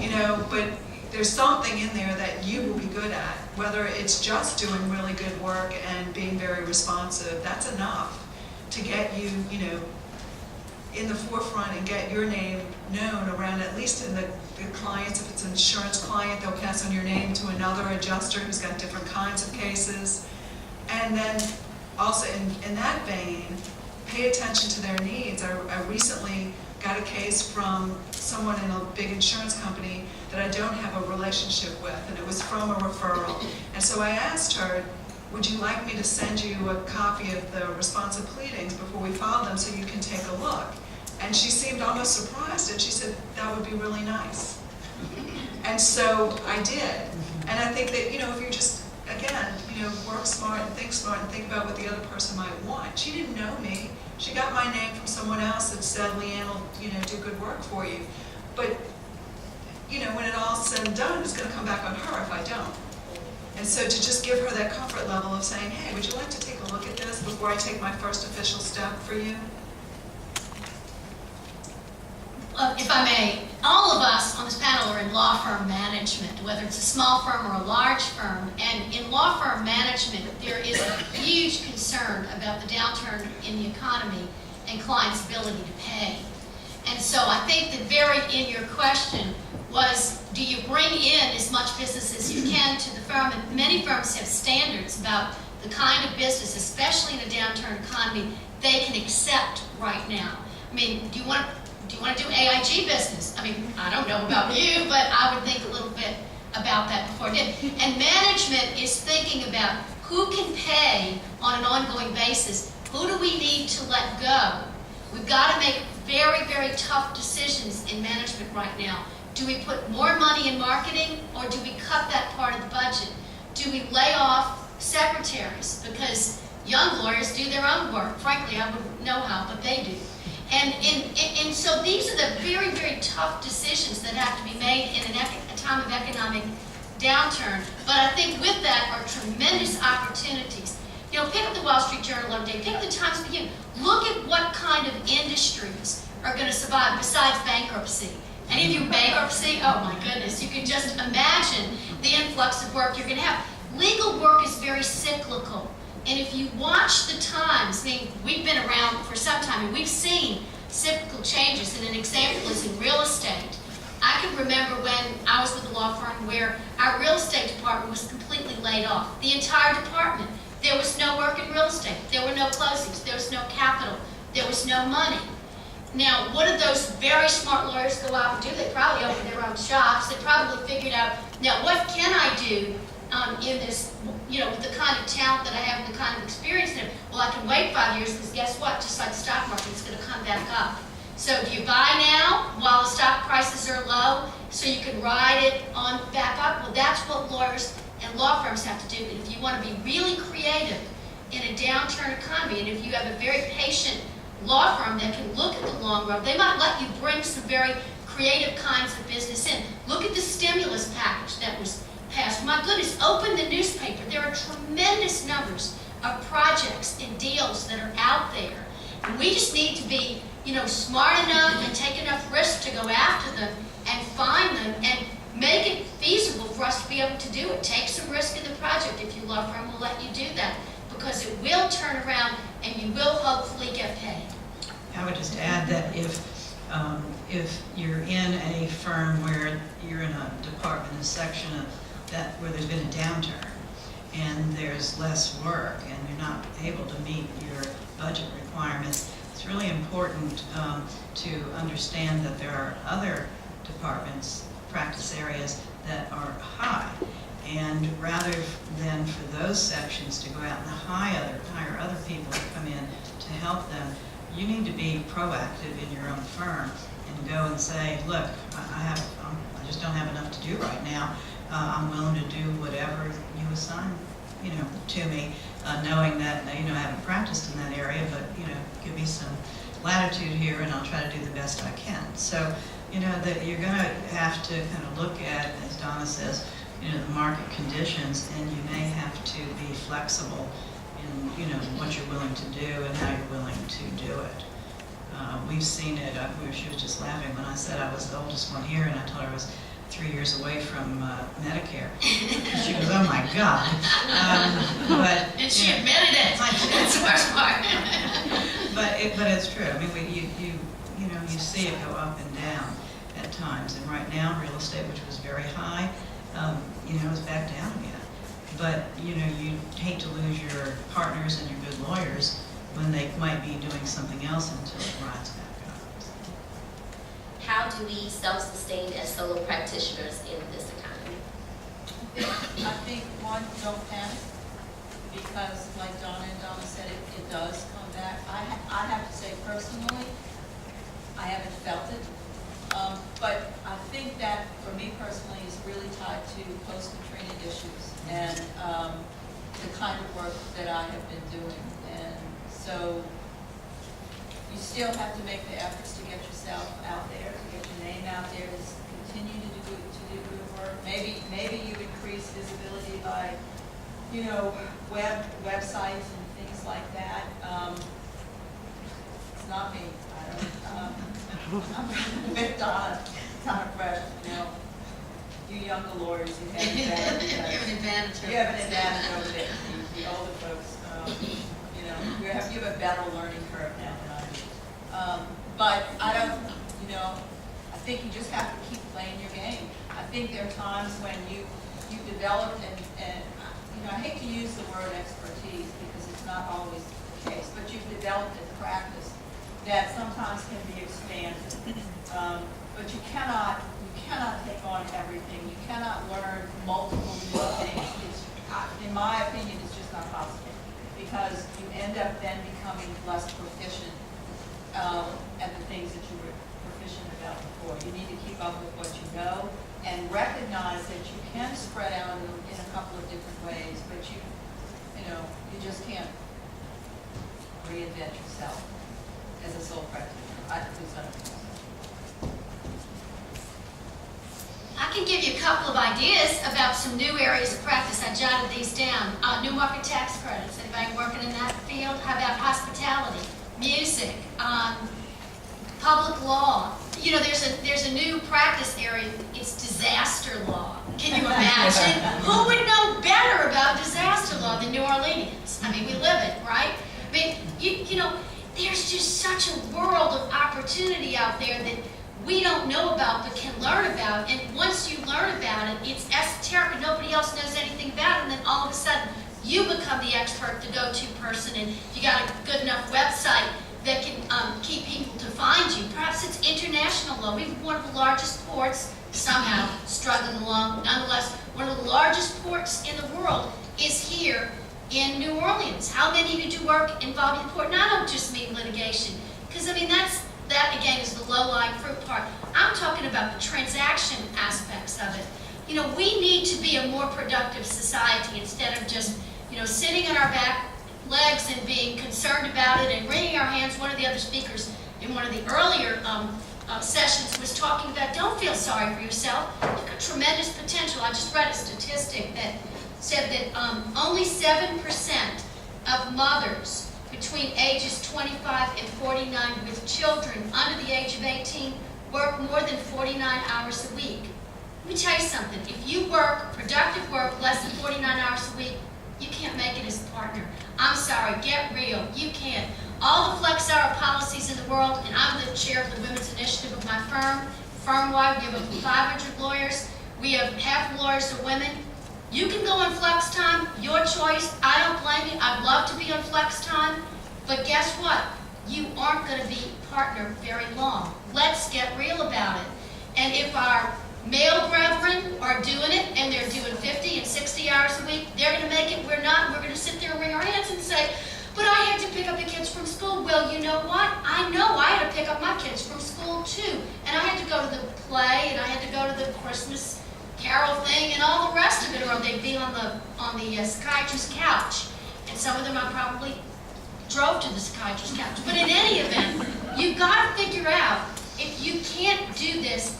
you know, but there's something in there that you will be good at, whether it's just doing really good work and being very responsive. That's enough to get you, you know, in the forefront and get your name known around, at least in the clients. If it's an insurance client, they'll pass on your name to another adjuster who's got different kinds of cases. And then also in that vein, pay attention to their needs. I recently got a case from someone in a big insurance company that I don't have a relationship with, and it was from a referral. And so I asked her, would you like me to send you a copy of the responsive pleadings before we file them so you can take a look? And she seemed almost surprised, and she said, that would be really nice. And so I did. And I think that, you know, if you just, again, you know, work smart and think about what the other person might want. She didn't know me. She got my name from someone else that said, Leanne will, you know, do good work for you. But, you know, when it all said and done, it's going to come back on her if I don't. And so to just give her that comfort level of saying, hey, would you like to take a look at this before I take my first official step for you? If I may, all of us on this panel are in law firm management, whether it's a small firm or a large firm. And in law firm management, there is a huge concern about the downturn in the economy and clients' ability to pay. And so I think that buried in your question was, do you bring in as much business as you can to the firm? And many firms have standards about the kind of business, especially in a downturn economy, they can accept right now. I mean, do you want to do AIG business? I mean, I don't know about you, but I would think a little bit about that before I did. And management is thinking about who can pay on an ongoing basis. Who do we need to let go? We've got to make very, very tough decisions in management right now. Do we put more money in marketing, or do we cut that part of the budget? Do we lay off secretaries? Because young lawyers do their own work. Frankly, I wouldn't know how, but they do. And so these are the very, very tough decisions that have to be made in a time of economic downturn. But I think with that are tremendous opportunities. You know, pick up the Wall Street Journal every day, pick up the Times-Picayune. Look at what kind of industries are going to survive besides bankruptcy. Any of you bankruptcy? Oh my goodness, you can just imagine the influx of work you're going to have. Legal work is very cyclical. And if you watch the Times, I mean, we've been around for some time, and we've seen cyclical changes, and an example is in real estate. I can remember when I was with a law firm where our real estate department was completely laid off. The entire department. There was no work in real estate. There were no closings. There was no capital. There was no money. Now, what did those very smart lawyers go out and do? They probably opened their own shops. They probably figured out, now what can I do in this, you know, with the kind of talent that I have and the kind of experience in it? Well, I can wait 5 years because guess what? Just like the stock market, it's going to come back up. So do you buy now while the stock prices are low so you can ride it on back up? Well, that's what lawyers and law firms have to do. And if you want to be really creative in a downturn economy, and if you have a very patient law firm that can look at the long run, they might let you bring some very creative kinds of business in. Look at the stimulus package that was passed. My goodness, open the newspaper. There are tremendous numbers of projects and deals that are out there. And we just need to be, you know, smart enough and take enough risk to go after them and find them and make it feasible for us to be able to do it. Take some risk in the project if your law firm will let you do that, because it will turn around and you will hopefully get paid. I would just add that if you're in a firm where you're in a department, a section of that where there's been a downturn and there's less work and you're not able to meet your budget requirements, it's really important to understand that there are other departments, practice areas that are high. And rather than for those sections to go out and hire other people to come in to help them, you need to be proactive in your own firm and go and say, look, I just don't have enough to do right now. I'm willing to do whatever you assign, you know, to me, knowing that, you know, I haven't practiced in that area, but, you know, give me some latitude here and I'll try to do the best I can. So, you know, that you're going to have to kind of look at, as Donna says, you know, the market conditions, and you may have to be flexible in, you know, what you're willing to do and how you're willing to do it. We've seen it. She was just laughing when I said I was the oldest one here, and I told her I was 3 years away from Medicare. She goes, oh my God. But And she admitted it. That's the worst part. but it's true. I mean, you see it go up and down at times. And right now, real estate, which was very high, is back down again. But you hate to lose your partners and your good lawyers when they might be doing something else until it rides back up. How do we self-sustain as solo practitioners in this economy? I think one, don't panic, because like Donna said, it does come back. I have to say personally, I haven't felt it. But I think that for me personally is really tied to post-Katrina issues and the kind of work that I have been doing. And so you still have to make the efforts to get yourself out there, to get your name out there, to continue to do good work. Maybe you increase visibility by, websites and things like that. It's not me. I'm with Donna Fresh. You younger lawyers, you have an advantage. You have an advantage. You have an advantage over the older folks. You have a better learning curve now than I do. But I don't, I think you just have to keep playing your game. I think there are times when you develop and I hate to use the word expertise because it's not always the case, but you've developed a practice that sometimes can be expanded. But you cannot take on everything. You cannot learn multiple new things. In my opinion, it's just not possible because you end up then becoming less proficient at the things that you were proficient about before. You need to keep up with what you know and recognize that you can spread out in a couple of different ways, but you just can't reinvent yourself as a sole practitioner. I can give you a couple of ideas about some new areas of practice. I jotted these down. New market tax credits. Anybody working in that field? How about hospitality, music, public law? There's a new practice area. It's disaster law. Can you imagine? Who would know better about disaster law than New Orleanians? I mean, we live it, right? I mean, there's just such a world of opportunity out there that we don't know about but can learn about. And once you learn about it, it's esoteric and nobody else knows anything about it. And then all of a sudden, you become the expert, the go-to person, and you got a good enough website that can keep people to find you. Perhaps it's international law. We have one of the largest ports, somehow struggling along. Nonetheless, one of the largest ports in the world is here in New Orleans. How many of you do work involving the port? And I don't just mean litigation, because that again is the low-lying fruit part. I'm talking about the transaction aspects of it. We need to be a more productive society instead of just, sitting on our back legs and being concerned about it and wringing our hands. One of the other speakers in one of the earlier sessions was talking about don't feel sorry for yourself. You've got tremendous potential. I just read a statistic that said that only 7% of mothers between ages 25 and 49 with children under the age of 18 work more than 49 hours a week. Let me tell you something. If you work productive work less than 49 hours a week, you can't make it as a partner. I'm sorry, get real. You can't. All the flex hour policies in the world, and I'm the chair of the Women's Initiative of my firm. Firm-wide, we have over 500 lawyers. We have half the lawyers are women. You can go on flex time, your choice. I don't blame you. I'd love to be on flex time. But guess what? You aren't going to be partner very long. Let's get real about it. And if our male brethren are doing it, and they're doing 50 and 60 hours a week, they're going to make it. We're not. We're going to sit there and wring our hands and say, but I had to pick up the kids from school. Well, you know what? I know I had to pick up my kids from school too. And I had to go to the play, and I had to go to the Christmas Carol thing, and all the rest of it, or they'd be on the psychiatrist's couch. And some of them I probably drove to the psychiatrist's couch. But in any event, you've got to figure out if you can't do this